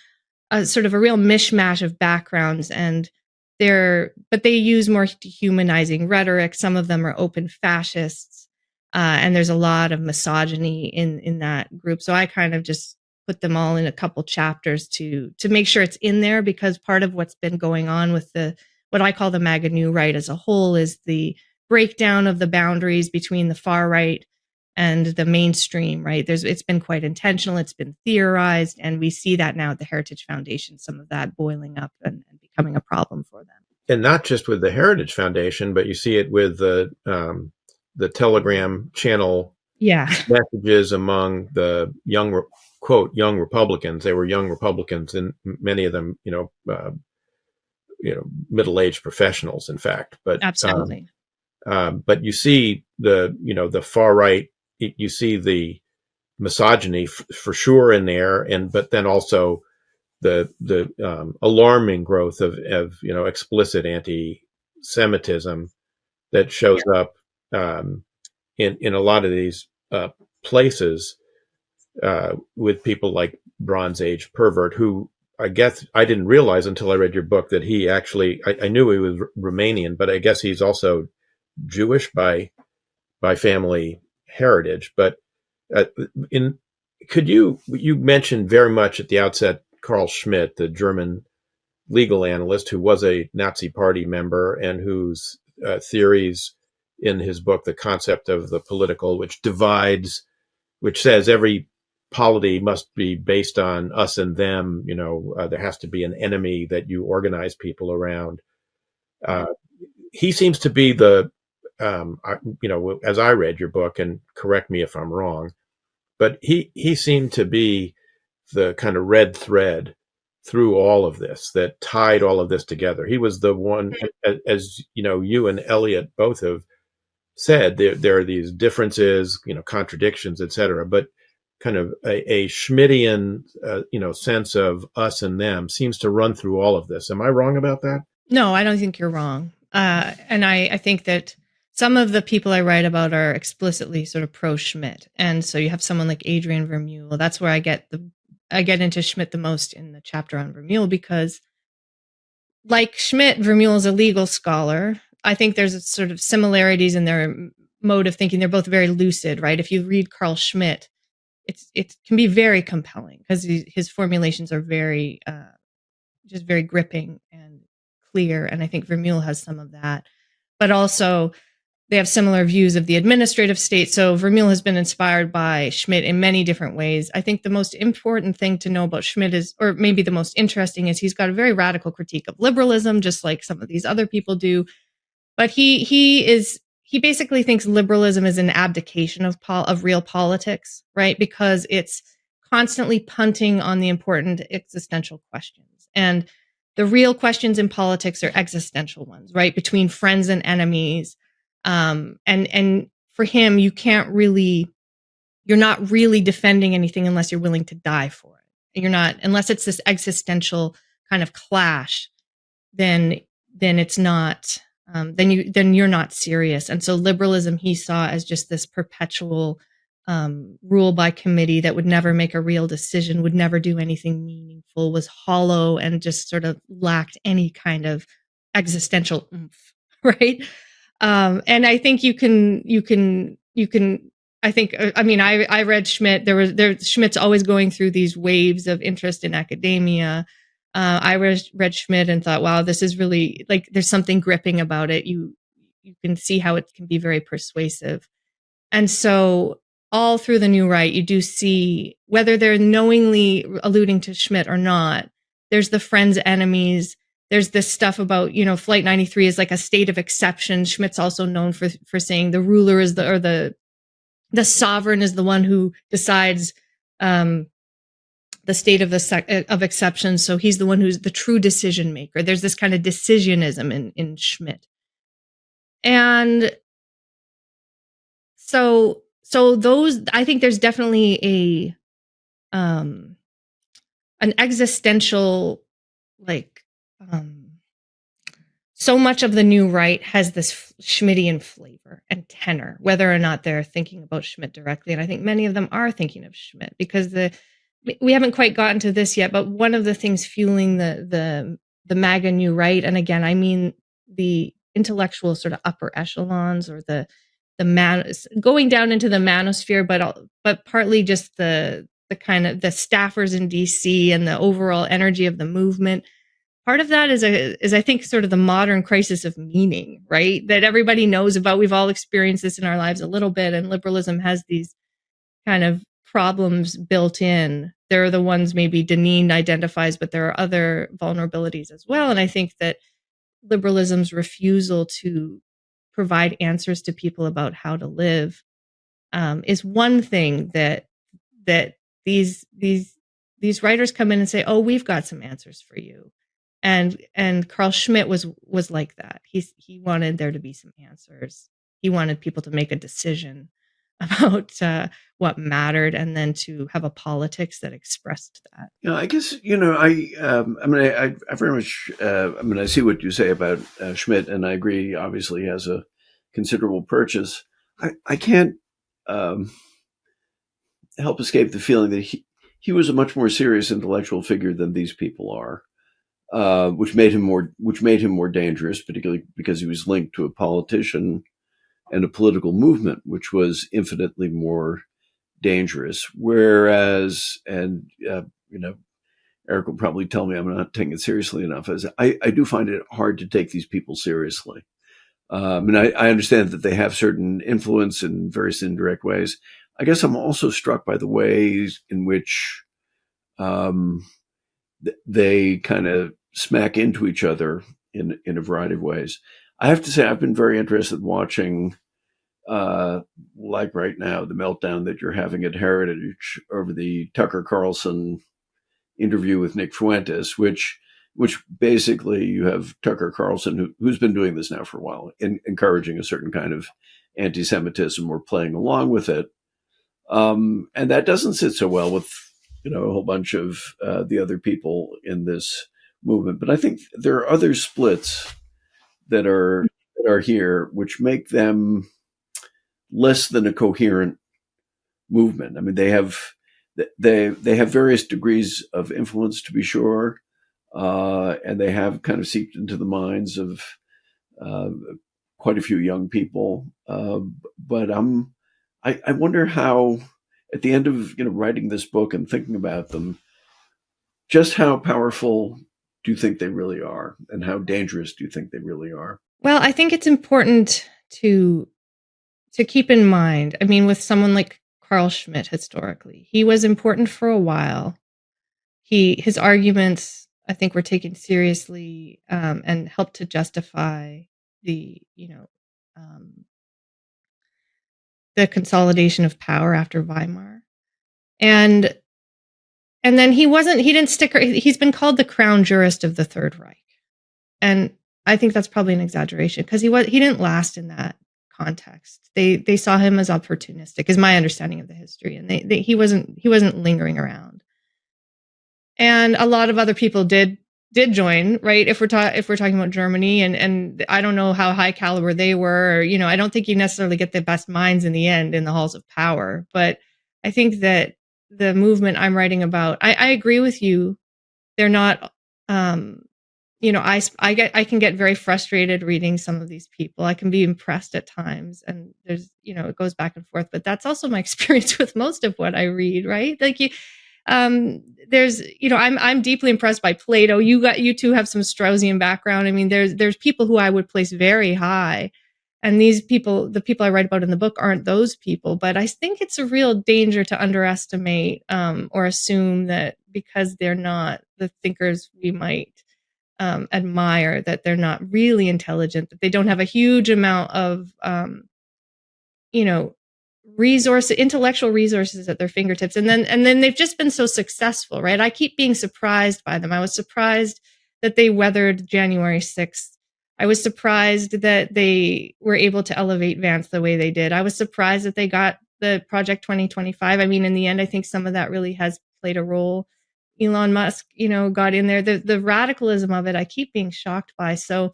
a sort of a real mishmash of backgrounds, and they use more dehumanizing rhetoric. Some of them are open fascists, and there's a lot of misogyny in that group. So I kind of just put them all in a couple chapters to make sure it's in there, because part of what's been going on with what I call the MAGA New Right as a whole is the breakdown of the boundaries between the far right and the mainstream, right? It's been quite intentional. It's been theorized, and we see that now at the Heritage Foundation, some of that boiling up and becoming a problem for them. And not just with the Heritage Foundation, but you see it with the Telegram channel messages among the young Republicans. They were young Republicans, and many of them, middle-aged professionals, in fact. But absolutely. But you see the far right. You see the misogyny for sure in there, but then also the alarming growth of explicit anti-Semitism that shows up in a lot of these places with people like Bronze Age pervert, who I guess I didn't realize until I read your book that he actually, I knew he was Romanian, but I guess he's also Jewish by family heritage. But you mentioned very much at the outset Carl Schmitt, the German legal analyst who was a Nazi Party member and whose theories in his book, The Concept of the Political, which says every polity must be based on us and them. There has to be an enemy that you organize people around. He seems to be as I read your book, and correct me if I'm wrong, but he seemed to be the kind of red thread through all of this that tied all of this together. He was the one, as you and Eliot both have said, there are these differences, contradictions, etc. But kind of a Schmittian, sense of us and them seems to run through all of this. Am I wrong about that? No, I don't think you're wrong. And I think that some of the people I write about are explicitly sort of pro-Schmitt. And so you have someone like Adrian Vermeule. That's where I get into Schmitt the most in the chapter on Vermeule, because like Schmitt, Vermeule is a legal scholar. I think there's sort of similarities in their mode of thinking. They're both very lucid, right? If you read Carl Schmitt, it can be very compelling because his formulations are very, just very gripping and clear. And I think Vermeule has some of that, but also they have similar views of the administrative state. So Vermeule has been inspired by Schmitt in many different ways. I think the most important thing to know about Schmitt is, or maybe the most interesting, is he's got a very radical critique of liberalism, just like some of these other people do. But he basically thinks liberalism is an abdication of real politics, right? Because it's constantly punting on the important existential questions. And the real questions in politics are existential ones, right? Between friends and enemies. And for him, you're not really defending anything unless you're willing to die for it. Unless it's this existential kind of clash, then it's not, then you're not serious. And so liberalism he saw as just this perpetual rule by committee that would never make a real decision, would never do anything meaningful, was hollow, and just sort of lacked any kind of existential oomph, right? And I think I read Schmitt. Schmitt's always going through these waves of interest in academia. I read Schmitt and thought, wow, this is really, like, there's something gripping about it. You can see how it can be very persuasive. And so all through the New Right, you do see, whether they're knowingly alluding to Schmitt or not, there's the friends, enemies. There's this stuff about, Flight 93 is like a state of exception. Schmitt's also known for saying the ruler is the sovereign is the one who decides the state of exception. So he's the one who's the true decision maker. There's this kind of decisionism in Schmitt. And so those, I think there's definitely an existential, so much of the New Right has this Schmittian flavor and tenor, whether or not they're thinking about Schmitt directly. And I think many of them are thinking of Schmitt, because we haven't quite gotten to this yet, but one of the things fueling the MAGA New Right, and again, I mean the intellectual sort of upper echelons, or the going down into the manosphere, but partly just the kind of the staffers in DC and the overall energy of the movement. Part of that is I think sort of the modern crisis of meaning, right? That everybody knows about. We've all experienced this in our lives a little bit, and liberalism has these kind of problems built in. There are the ones maybe Deneen identifies, but there are other vulnerabilities as well. And I think that liberalism's refusal to provide answers to people about how to live is one thing that these writers come in and say, oh, we've got some answers for you. And Carl Schmitt was like that. He wanted there to be some answers. He wanted people to make a decision. about what mattered, and then to have a politics that expressed that. Yeah, I guess I very much I see what you say about Schmidt, and I agree. Obviously, he has a considerable purchase. I can't help escape the feeling that he was a much more serious intellectual figure than these people are, which made him more dangerous, particularly because he was linked to a politician and a political movement, which was infinitely more dangerous. Whereas, Eric will probably tell me I'm not taking it seriously enough, as I do find it hard to take these people seriously. And I understand that they have certain influence in various indirect ways. I guess I'm also struck by the ways in which they kind of smack into each other in a variety of ways. I have to say, I've been very interested in watching, like right now, the meltdown that you're having at Heritage over the Tucker Carlson interview with Nick Fuentes, which basically you have Tucker Carlson, who's been doing this now for a while, encouraging a certain kind of anti-Semitism or playing along with it. And that doesn't sit so well with, a whole bunch of the other people in this movement. But I think there are other splits that are here, which make them less than a coherent movement. I mean, they have various degrees of influence, to be sure, and they have kind of seeped into the minds of quite a few young people. But I wonder how, at the end of writing this book and thinking about them, just how powerful do you think they really are, and how dangerous do you think they really are? Well, I think it's important to keep in mind. I mean, with someone like Carl Schmitt, historically, he was important for a while. His arguments, I think, were taken seriously and helped to justify the consolidation of power after Weimar. And then he didn't stick. He's been called the crown jurist of the Third Reich, and I think that's probably an exaggeration, because he didn't last in that context. They saw him as opportunistic, is my understanding of the history, and he wasn't lingering around. And a lot of other people did join, right? If we're talking about Germany, and I don't know how high caliber they were, or, I don't think you necessarily get the best minds in the end in the halls of power. But I think that the movement I'm writing about, I agree with you. They're not, I can get very frustrated reading some of these people. I can be impressed at times, and there's, it goes back and forth, but that's also my experience with most of what I read, right? Like there's, I'm deeply impressed by Plato. You two have some Straussian background. I mean, there's people who I would place very high, and these people, the people I write about in the book, aren't those people. But I think it's a real danger to underestimate or assume that because they're not the thinkers we might admire, that they're not really intelligent, that they don't have a huge amount of intellectual resources at their fingertips, and then they've just been so successful, right? I keep being surprised by them. I was surprised that they weathered January 6th. I was surprised that they were able to elevate Vance the way they did. I was surprised that they got the Project 2025. I mean, in the end, I think some of that really has played a role. Elon Musk, got in there. The radicalism of it, I keep being shocked by. So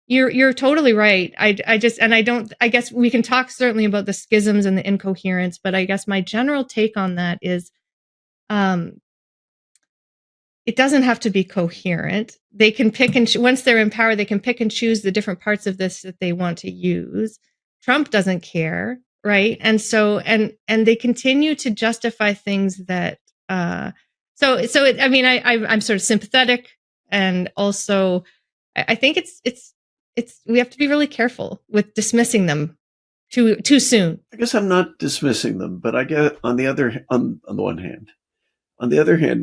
you're totally right. I guess we can talk certainly about the schisms and the incoherence, but I guess my general take on that is, it doesn't have to be coherent. They can pick and once they're in power, they can pick and choose the different parts of this that they want to use. Trump doesn't care, right? And so, and they continue to justify things that, I'm sort of sympathetic, and also I think it's we have to be really careful with dismissing them too soon. I guess I'm not dismissing them, but I get on the one hand,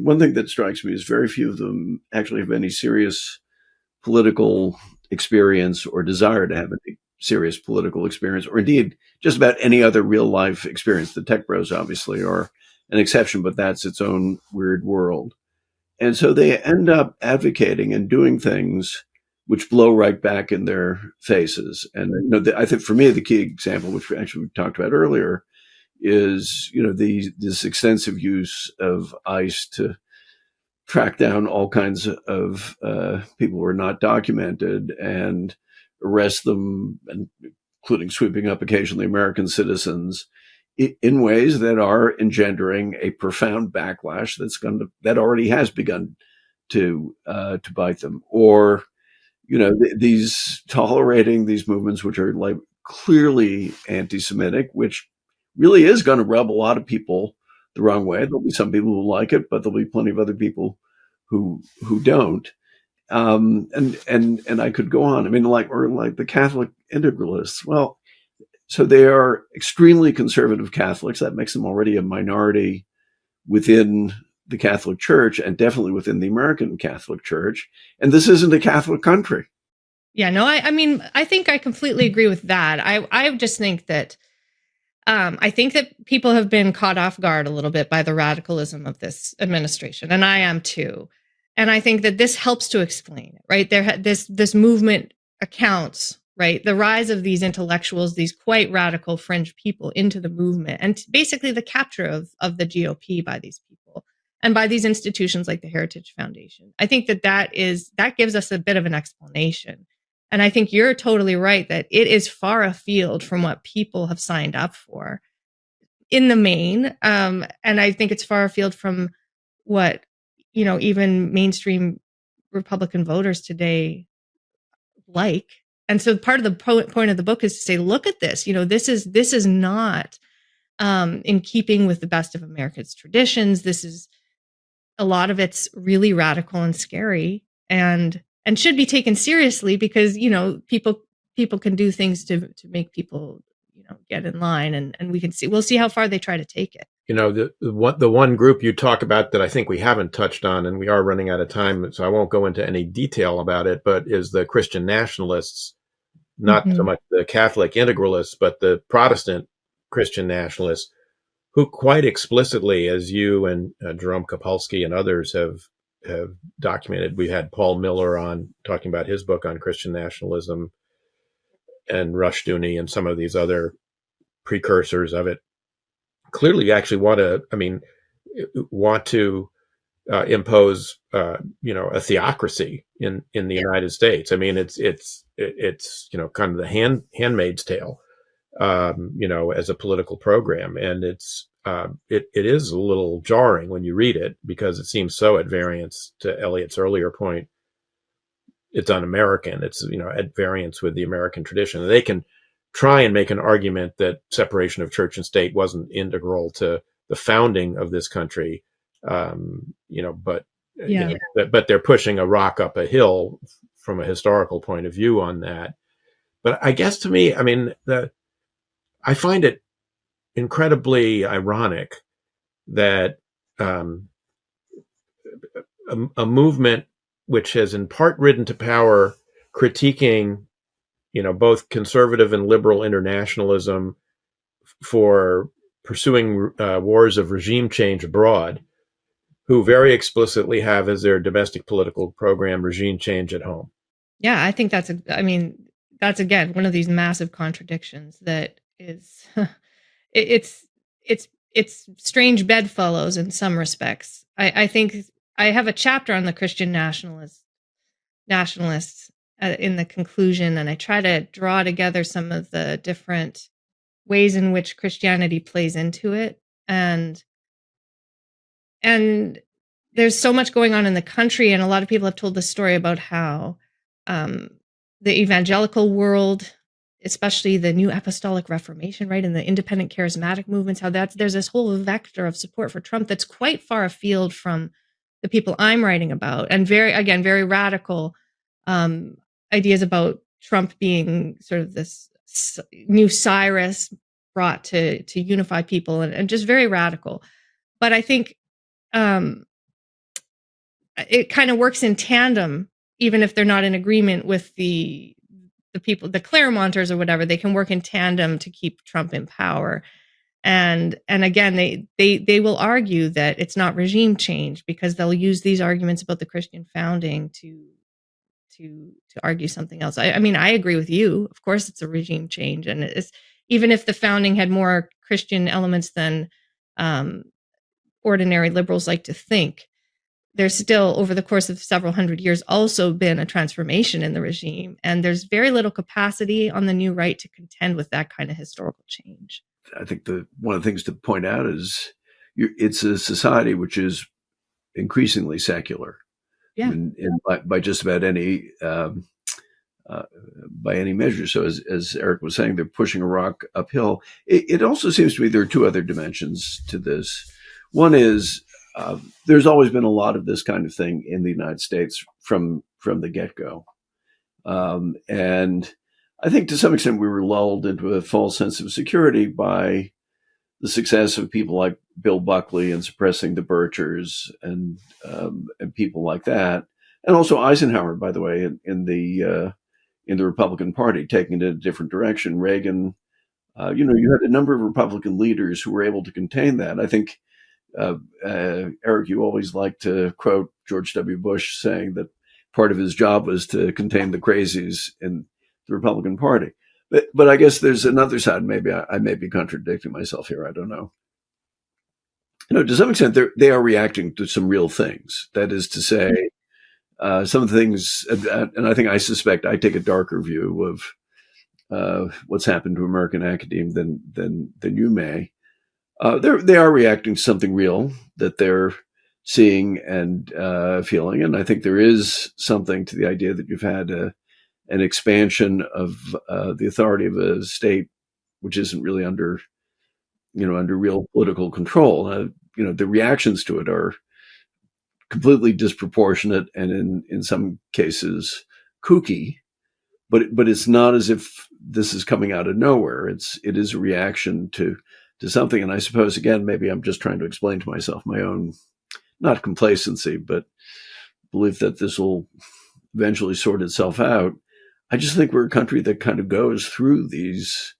one thing that strikes me is very few of them actually have any serious political experience or desire to have any serious political experience, or indeed just about any other real life experience. The tech bros obviously are an exception, but that's its own weird world. And so they end up advocating and doing things which blow right back in their faces. And I think for me, the key example, which we talked about earlier, is, this extensive use of ICE to track down all kinds of people who are not documented and arrest them, and including sweeping up occasionally American citizens in ways that are engendering a profound backlash that already has begun to bite them. Or, these tolerating these movements, which are like clearly anti-Semitic, which really is going to rub a lot of people the wrong way. There'll be some people who like it, but there'll be plenty of other people who don't. And I could go on. I mean, like the Catholic integralists. Well, so they are extremely conservative Catholics. That makes them already a minority within the Catholic Church, and definitely within the American Catholic Church. And this isn't a Catholic country. Yeah, no, I mean, I think I completely agree with that. I just think that I think that people have been caught off guard a little bit by the radicalism of this administration, and I am too. And I think that this helps to explain it, right? This movement accounts, right, the rise of these intellectuals, these quite radical fringe people into the movement, and basically the capture of the GOP by these people and by these institutions like the Heritage Foundation. I think that gives us a bit of an explanation. And I think you're totally right that it is far afield from what people have signed up for in the main. And I think it's far afield from what, even mainstream Republican voters today like. And so part of the point of the book is to say, look at this. This is not in keeping with the best of America's traditions. This is, a lot of it's really radical and scary, and should be taken seriously, because people can do things to make people get in line, and we'll see how far they try to take it. The one group you talk about that I think we haven't touched on, and we are running out of time, so I won't go into any detail about it, but is the Christian nationalists, not so much the Catholic integralists, but the Protestant Christian nationalists, who quite explicitly, as you and Jerome Kopolsky and others have documented, we had Paul Miller on talking about his book on Christian nationalism, and Rushdoony and some of these other precursors of it, clearly actually want to impose a theocracy in the United States. I mean, it's kind of the Handmaid's Tale, as a political program, and it is a little jarring when you read it, because it seems so at variance to Eliot's earlier point. It's un-American. It's at variance with the American tradition. And they can try and make an argument that separation of church and state wasn't integral to the founding of this country, but they're pushing a rock up a hill from a historical point of view on that. But I guess to me, I mean, I find it incredibly ironic that a movement which has in part ridden to power critiquing, both conservative and liberal internationalism for pursuing wars of regime change abroad, who very explicitly have as their domestic political program regime change at home. Yeah, I think that's again one of these massive contradictions that is it's strange bedfellows in some respects. I think I have a chapter on the Christian nationalists in the conclusion, and I try to draw together some of the different ways in which Christianity plays into it, and there's so much going on in the country, and a lot of people have told the story about how the evangelical world, especially the New Apostolic Reformation, right, and the independent charismatic movements, how there's this whole vector of support for Trump that's quite far afield from the people I'm writing about, and very radical ideas about Trump being sort of this new Cyrus brought to unify people, and just very radical. But I think it kind of works in tandem, even if they're not in agreement with the people, the Claremonters or whatever. They can work in tandem to keep Trump in power. And again, they will argue that it's not regime change, because they'll use these arguments about the Christian founding to argue something else. I mean, I agree with you. Of course, it's a regime change, and even if the founding had more Christian elements than ordinary liberals like to think, there's still, over the course of several hundred years, also been a transformation in the regime. And there's very little capacity on the new right to contend with that kind of historical change. I think one of the things to point out is it's a society which is increasingly secular. Yeah. And by just about any by any measure. So as Eric was saying, they're pushing a rock uphill. It also seems to me there are two other dimensions to this. One is there's always been a lot of this kind of thing in the United States from the get-go. And I think to some extent we were lulled into a false sense of security by the success of people like Bill Buckley and suppressing the Birchers and people like that. And also Eisenhower, by the way, in the Republican Party, taking it in a different direction. Reagan, you had a number of Republican leaders who were able to contain that. I think, Eric, you always like to quote George W. Bush saying that part of his job was to contain the crazies in the Republican Party. But I guess there's another side. Maybe I may be contradicting myself here. I don't know. To some extent, they are reacting to some real things. That is to say, some of the things, and I suspect I take a darker view of what's happened to American academia than you may. They are reacting to something real that they're seeing and feeling, and I think there is something to the idea that you've had an expansion of the authority of a state which isn't really under real political control. The reactions to it are completely disproportionate and in some cases kooky, but it's not as if this is coming out of nowhere. It is a reaction to something. And I suppose, again, maybe I'm just trying to explain to myself my own, not complacency, but belief that this will eventually sort itself out. I just think we're a country that kind of goes through these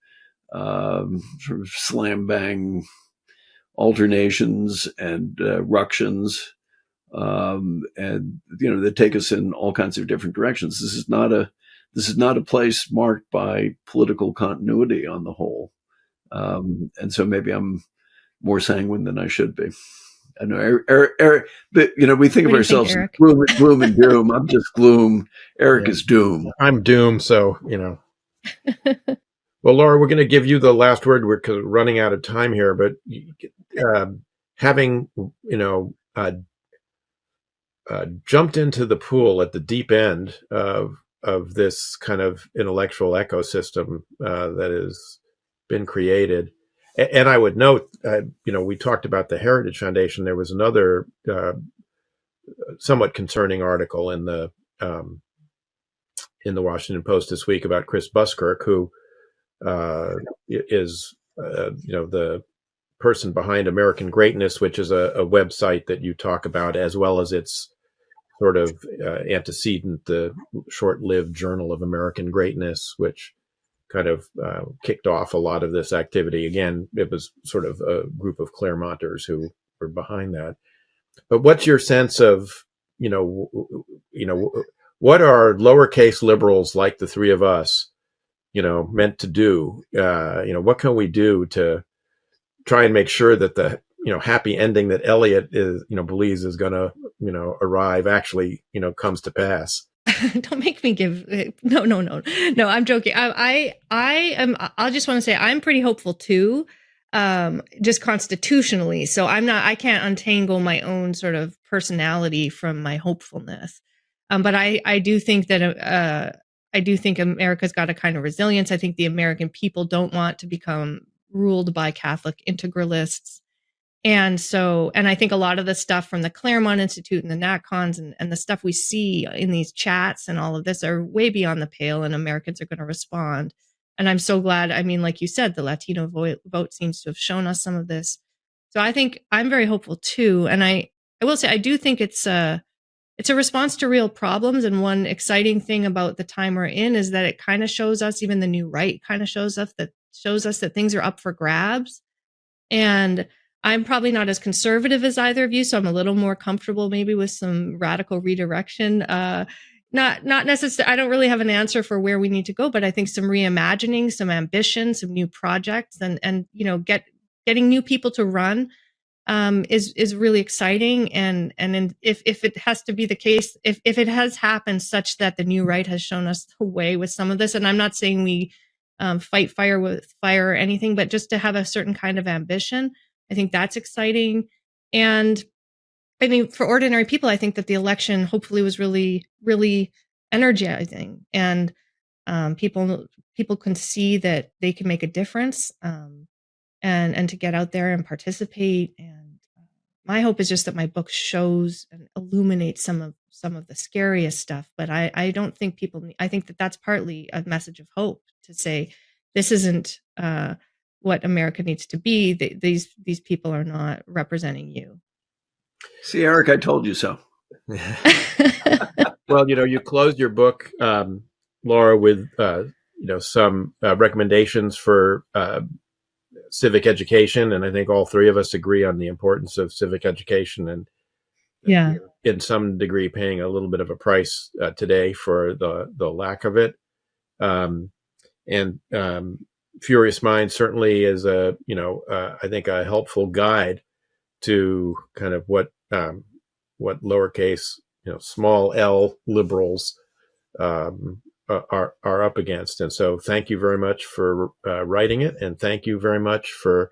sort of slam bang alternations and ructions, and that take us in all kinds of different directions. This is not a place marked by political continuity on the whole, and so maybe I'm more sanguine than I should be. I know, Eric, but we think of ourselves as gloom and doom. I'm just gloom. Eric is doom. I'm doom. So Well, Laura, we're going to give you the last word. We're running out of time here, but having jumped into the pool at the deep end of this kind of intellectual ecosystem that has been created. And I would note, we talked about the Heritage Foundation. There was another somewhat concerning article in the Washington Post this week about Chris Buskirk, who is the person behind American Greatness, which is a website that you talk about, as well as its sort of antecedent, the short-lived Journal of American Greatness, which kind of kicked off a lot of this activity. Again, it was sort of a group of Claremonters who were behind that. But what's your sense of, what are lowercase liberals like the three of us, meant to do? What can we do to try and make sure that the, happy ending that Eliot believes is going to, arrive actually, comes to pass? Don't make me give. No, I'm joking. I'll just want to say I'm pretty hopeful too, just constitutionally. So I can't untangle my own sort of personality from my hopefulness. But I do think that, America's got a kind of resilience. I think the American people don't want to become ruled by Catholic integralists. And I think a lot of the stuff from the Claremont Institute and the NatCons and the stuff we see in these chats and all of this are way beyond the pale, and Americans are going to respond. And I'm so glad. I mean, like you said, the Latino vote seems to have shown us some of this. So I think I'm very hopeful too. And I will say, I do think it's a response to real problems. And one exciting thing about the time we're in is that it kind of shows us, even the new right kind of shows us that things are up for grabs. And I'm probably not as conservative as either of you, so I'm a little more comfortable maybe with some radical redirection, not necessarily, I don't really have an answer for where we need to go, but I think some reimagining, some ambition, some new projects, and getting new people to run is really exciting. And if it has to be the case, if it has happened such that the new right has shown us the way with some of this, and I'm not saying we fight fire with fire or anything, but just to have a certain kind of ambition, I think that's exciting. And I mean, for ordinary people, I think that the election hopefully was really, really energizing, and people can see that they can make a difference, and to get out there and participate. And my hope is just that my book shows and illuminates some of the scariest stuff. But I don't think I think that that's partly a message of hope, to say this isn't what America needs to be. These people are not representing you. See, Eric, I told you so. Well, you closed your book, Laura, with some recommendations for civic education, and I think all three of us agree on the importance of civic education, and in some degree paying a little bit of a price today for the lack of it. And Furious Mind certainly is I think a helpful guide to kind of what lowercase, small l liberals are up against. And so thank you very much for writing it, and thank you very much for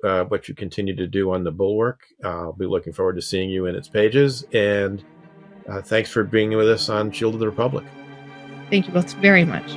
what you continue to do on the Bulwark. I'll be looking forward to seeing you in its pages, and thanks for being with us on Shield of the Republic. Thank you both very much.